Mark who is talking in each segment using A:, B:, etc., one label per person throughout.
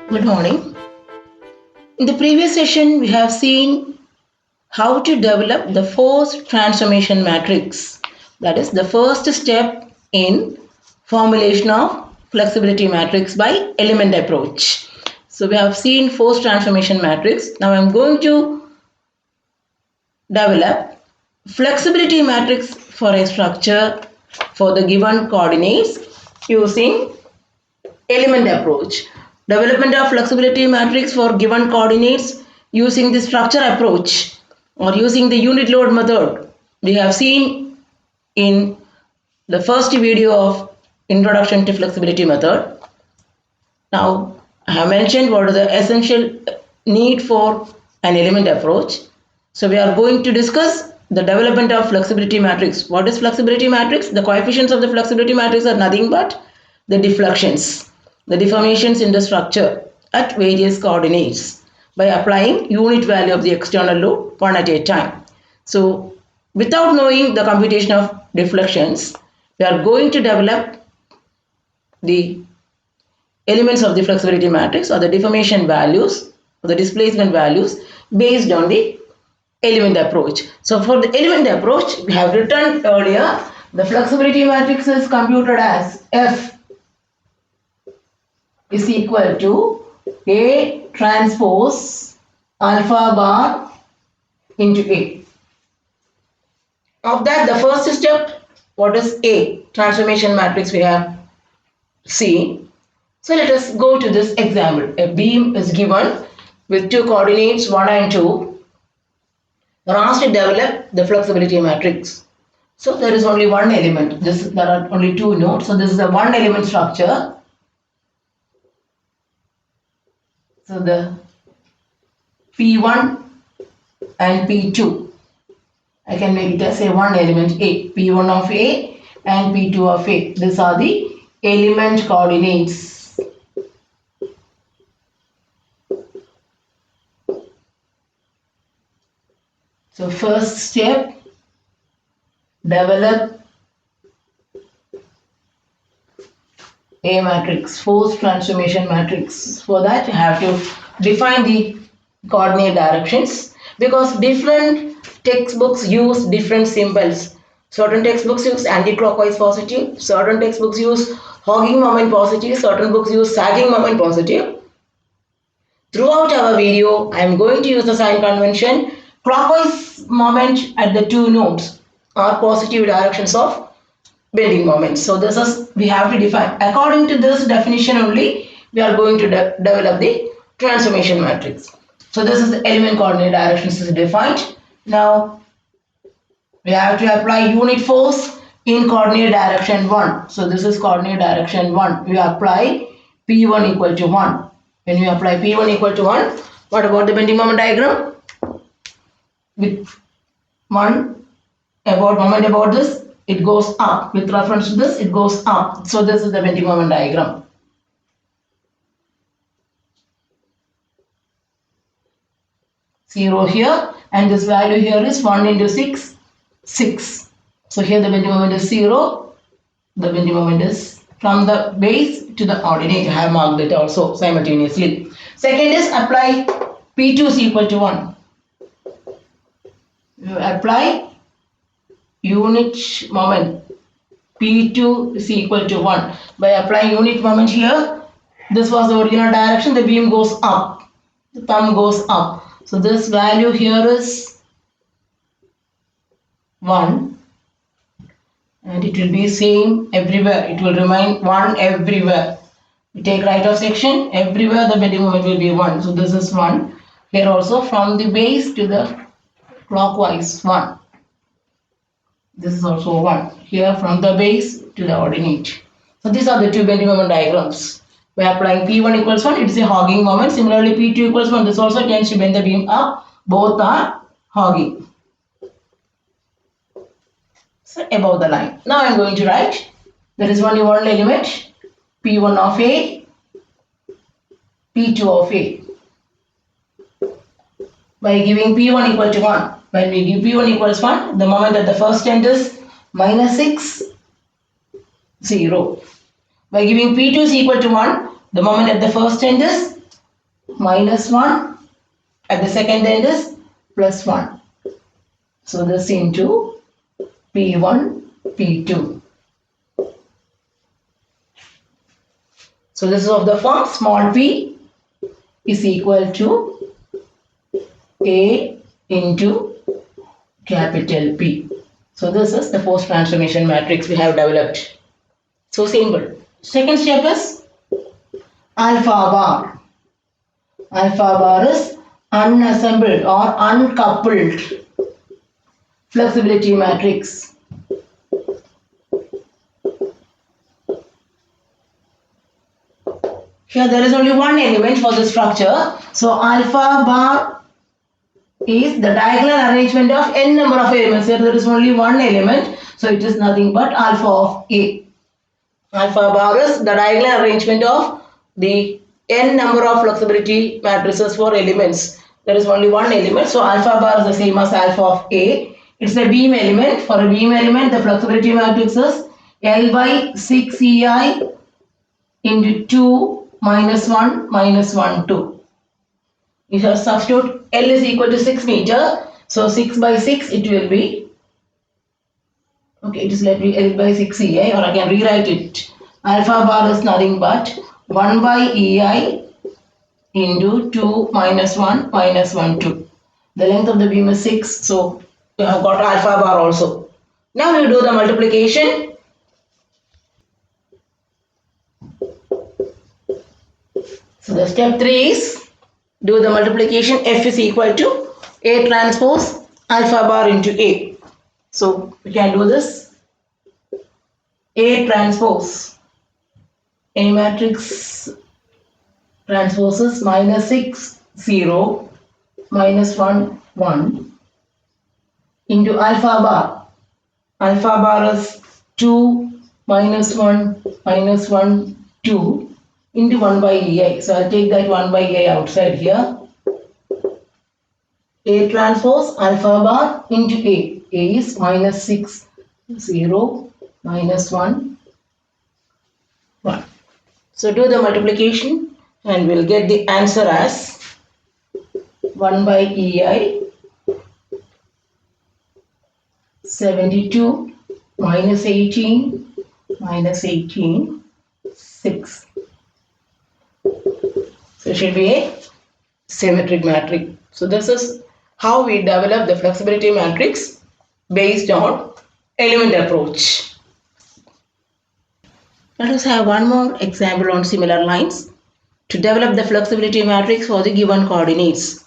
A: Good morning. In the previous session, we have seen how to develop the force transformation matrix. That is the first step in formulation of flexibility matrix by element approach. So we have seen force transformation matrix. Now I am going to develop flexibility matrix for a structure for the given coordinates using element approach. Development of flexibility matrix for given coordinates using the structure approach or using the unit load method. We have seen in the first video of introduction to flexibility method. Now I have mentioned what is the essential need for an element approach. So we are going to discuss the development of flexibility matrix. What is flexibility matrix? The coefficients of the flexibility matrix are nothing but the deflections, the deformations in the structure at various coordinates by applying unit value of the external load one at a time. So without knowing the computation of deflections, we are going to develop the elements of the flexibility matrix or the deformation values or the displacement values based on the element approach. So for the element approach, we have written earlier the flexibility matrix is computed as F is equal to A transpose alpha bar into A. Of that, the first step, what is A? Transformation matrix we have seen. So let us go to this example. A beam is given with two coordinates 1 and 2. We are asked to develop the flexibility matrix. So there is only one element. There are only two nodes. So this is a one element structure. So the P1 and P2, I can make it as a one element A, P1 of A and P2 of A. These are the element coordinates. So first step, develop A matrix, force transformation matrix. For that you have to define the coordinate directions because different textbooks use different symbols. Certain textbooks use anti-clockwise positive, certain textbooks use hogging moment positive, certain books use sagging moment positive. Throughout our video, I am going to use the sign convention. Clockwise moment at the two nodes are positive directions of bending moments. So this is, we have to define. According to this definition only, we are going to develop the transformation matrix. So this is the element coordinate directions is defined. Now we have to apply unit force in coordinate direction 1. So this is coordinate direction 1. We apply P1 equal to 1. When we apply P1 equal to 1, what about the bending moment diagram? With 1 about moment about this, it goes up. With reference to this, it goes up. So this is the bending moment diagram. Zero here, and this value here is 1 into 6, 6. So here the bending moment is 0. The bending moment is from the base to the ordinate. I have marked it also simultaneously. Second is apply P2 is equal to 1. You apply unit moment P2 is equal to 1. By applying unit moment here, this was the original direction, the beam goes up, the thumb goes up. So this value here is 1 and it will be same everywhere. It will remain 1 everywhere. We take right of section, everywhere the bending moment will be 1. So this is 1. Here also from the base to the clockwise 1. This is also 1. Here from the base to the ordinate. So these are the two bending moment diagrams. By applying P1 equals 1, it is a hogging moment. Similarly, P2 equals 1. This also tends to bend the beam up. Both are hogging. So above the line. Now I am going to write. There is only one element. P1 of A, P2 of A. By giving P1 equal to 1. When we give P1 equals 1, the moment at the first end is minus 6, 0. By giving P2 is equal to 1, the moment at the first end is minus 1. At the second end is plus 1. So this into P1, P2. So this is of the form small p is equal to A into capital P. So this is the force transformation matrix we have developed. So simple. Second step is alpha bar. Alpha bar is unassembled or uncoupled flexibility matrix. Here there is only one element for the structure. So alpha bar is the diagonal arrangement of n number of elements. Here there is only one element. So it is nothing but alpha of A. Alpha bar is the diagonal arrangement of the n number of flexibility matrices for elements. There is only one element. So alpha bar is the same as alpha of A. It's a beam element. For a beam element, the flexibility matrix is L by 6 EI into 2 minus 1 minus 1 2. You have substitute L is equal to 6 meter. So 6 by 6 it will be, okay, it is let me L by 6 EI, or I can rewrite it. Alpha bar is nothing but 1 by EI into 2 minus 1 minus 1 2. The length of the beam is 6. So you have got alpha bar also. Now you do the multiplication. So the step 3 is do the multiplication. F is equal to A transpose alpha bar into A. So we can do this. A transpose, A matrix transposes minus 6 0 minus 1 1 into alpha bar. Alpha bar is 2 minus 1 minus 1 2 into 1 by EI. So I'll take that 1 by EI outside here. A transpose alpha bar into A. A is minus 6 0 minus 1 1. So do the multiplication and we'll get the answer as 1 by EI 72 minus 18 minus 18 6. So it should be a symmetric matrix. So this is how we develop the flexibility matrix based on element approach. Let us have one more example on similar lines to develop the flexibility matrix for the given coordinates.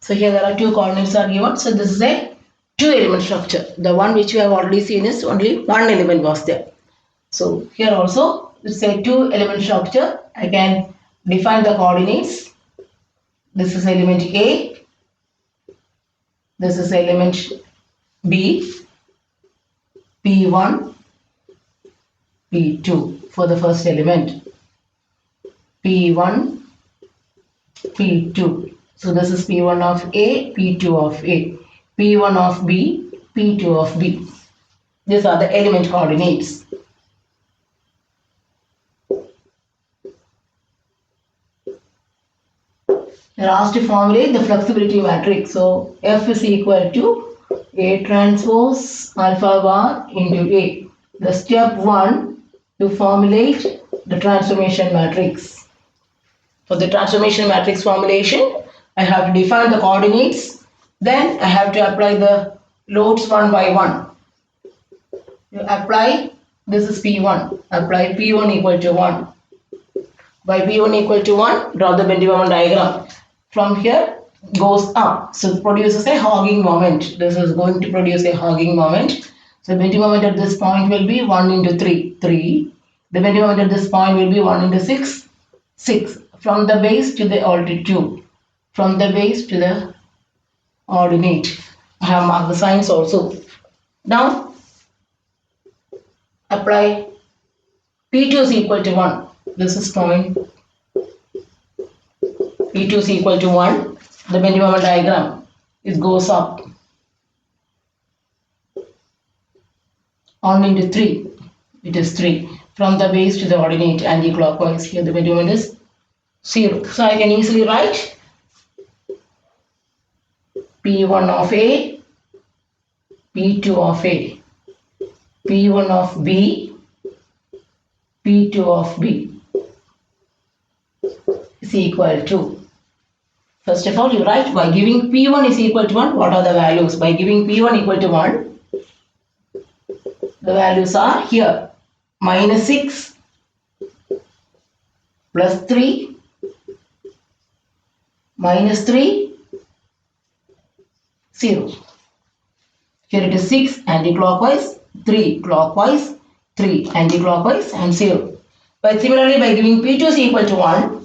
A: So here there are two coordinates are given. So this is a two element structure. The one which we have already seen is only one element was there. So here also it's a two element structure. I can define the coordinates. This is element A. This is element B. P1, P2 for the first element. P1, P2. So this is P1 of A, P2 of A. P1 of B, P2 of B. These are the element coordinates. We are asked to formulate the flexibility matrix. So F is equal to A transpose alpha bar into A. The step 1 to formulate the transformation matrix. For the transformation matrix formulation, I have to define the coordinates. Then I have to apply the loads one by one. You apply, this is P1. Apply P1 equal to 1. By P1 equal to 1, draw the bending moment diagram. From here goes up, so it produces a hogging moment. This is going to produce a hogging moment. So bending moment at this point will be 1 into 3, 3. The bending moment at this point will be 1 into 6, 6. From the base to the altitude, from the base to the ordinate. I have marked the signs also. Now apply P2 is equal to 1. This is point. P2 is equal to 1. The bending moment diagram, it goes up. 1 into 3, it is 3. From the base to the ordinate anti-clockwise. Here the bending moment is 0. So I can easily write P1 of A, P2 of A, P1 of B, P2 of B is equal to, first of all you write by giving P1 is equal to 1, what are the values? By giving P1 equal to 1, the values are here, minus 6 plus 3, minus 3, 0. Here it is 6 anti-clockwise, 3 clockwise, 3 anti-clockwise and 0. But similarly by giving P2 is equal to 1,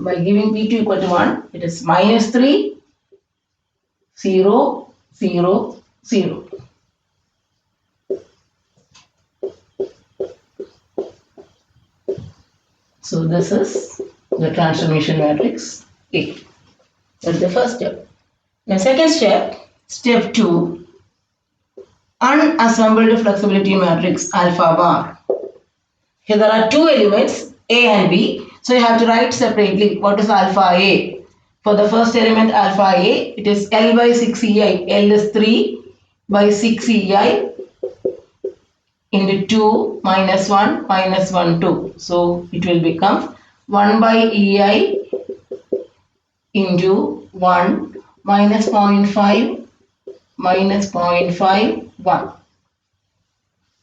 A: by giving P2 equal to 1, it is minus 3, 0, 0, 0. So this is the transformation matrix A. That's the first step. The second step, step 2, unassembled flexibility matrix alpha bar. Here there are two elements A and B. So you have to write separately what is alpha A. For the first element alpha A, it is L by 6 EI. L is 3 by 6 EI into 2 minus 1 minus 1 2. So it will become 1 by EI into 1 minus 0.5 minus 0.5 1.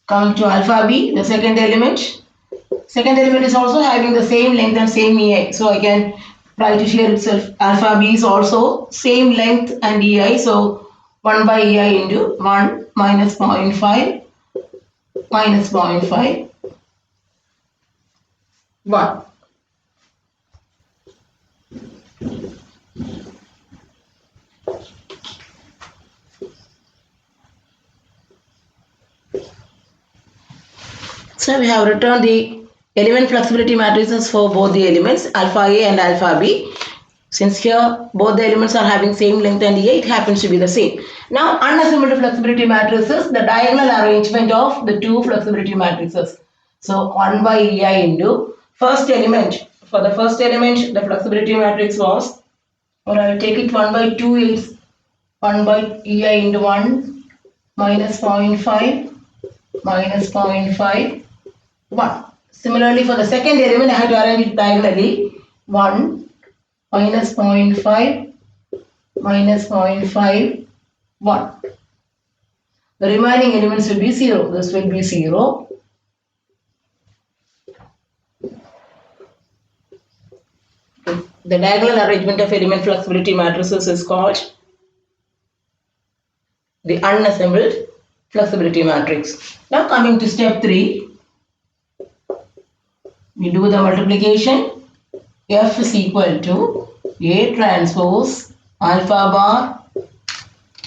A: Coming to alpha B, the second element. Second element is also having the same length and same EI. So I can write it here itself. Alpha B is also same length and EI. So 1 by EI into 1 minus 0.5 minus 0.5 1. So we have written the element flexibility matrices for both the elements alpha A and alpha B. Since here both the elements are having same length and EI, it happens to be the same. Now unassembled flexibility matrices, the diagonal arrangement of the two flexibility matrices. So 1 by EI into first element. For the first element the flexibility matrix was, or I will take it 1 by 2 is 1 by EI into 1 minus 0.5 minus 0.5 1. Similarly for the second element I have to arrange it diagonally 1 minus 0.5 minus 0.5 1. The remaining elements will be 0. This will be 0. The diagonal arrangement of element flexibility matrices is called the unassembled flexibility matrix. Now coming to step 3, we do the multiplication. F is equal to A transpose alpha bar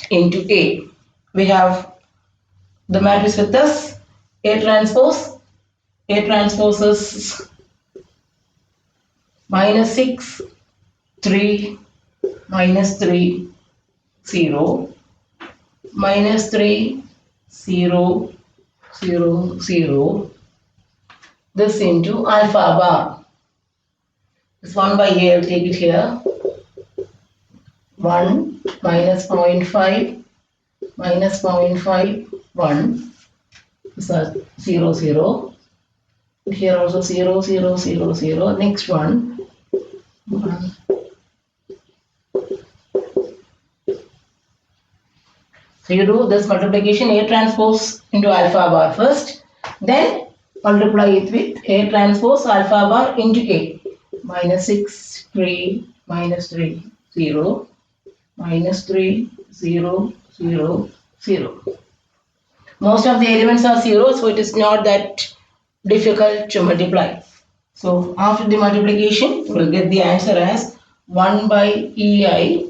A: into A. We have the matrix with us. A transpose is minus 6, 3, minus 3, 0, minus 3, 0, 0, 0. This into alpha bar. This 1 by A, I will take it here. 1 minus 0.5 minus 0.5 1. This is 0, 0. Here also 0, 0, 0, 0. Next one. 1. So you do this multiplication A transpose into alpha bar first. Then multiply it with A transpose alpha bar into A. Minus 6, 3, minus 3, 0, minus 3, 0, 0, 0. Most of the elements are 0, so it is not that difficult to multiply. So after the multiplication, we will get the answer as 1 by EI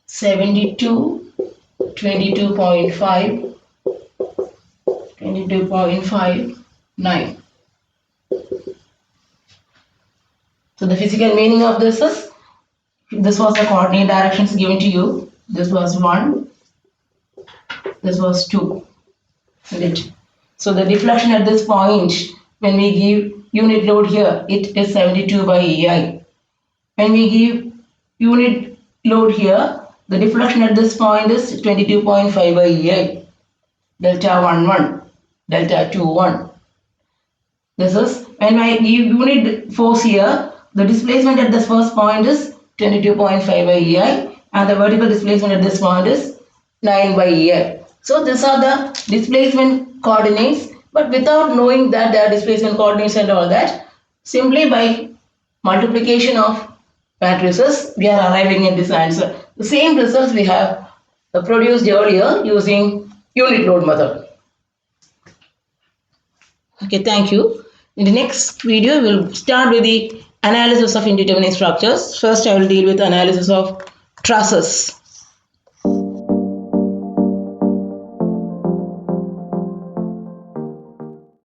A: 72, 22.5, 22.59. So the physical meaning of this is, this was the coordinate directions given to you. This was 1, this was 2. So the deflection at this point, when we give unit load here, it is 72 by EI. When we give unit load here, the deflection at this point is 22.5 by EI. Delta 1 1, delta 2 1. This is when I give unit force here, the displacement at this first point is 22.5 by EI and the vertical displacement at this point is 9 by EI. So these are the displacement coordinates, but without knowing that they are displacement coordinates and all that, simply by multiplication of matrices we are arriving at this answer. The same results we have produced earlier using unit load method. Okay, thank you. In the next video, we'll start with the analysis of indeterminate structures. First, I will deal with analysis of trusses.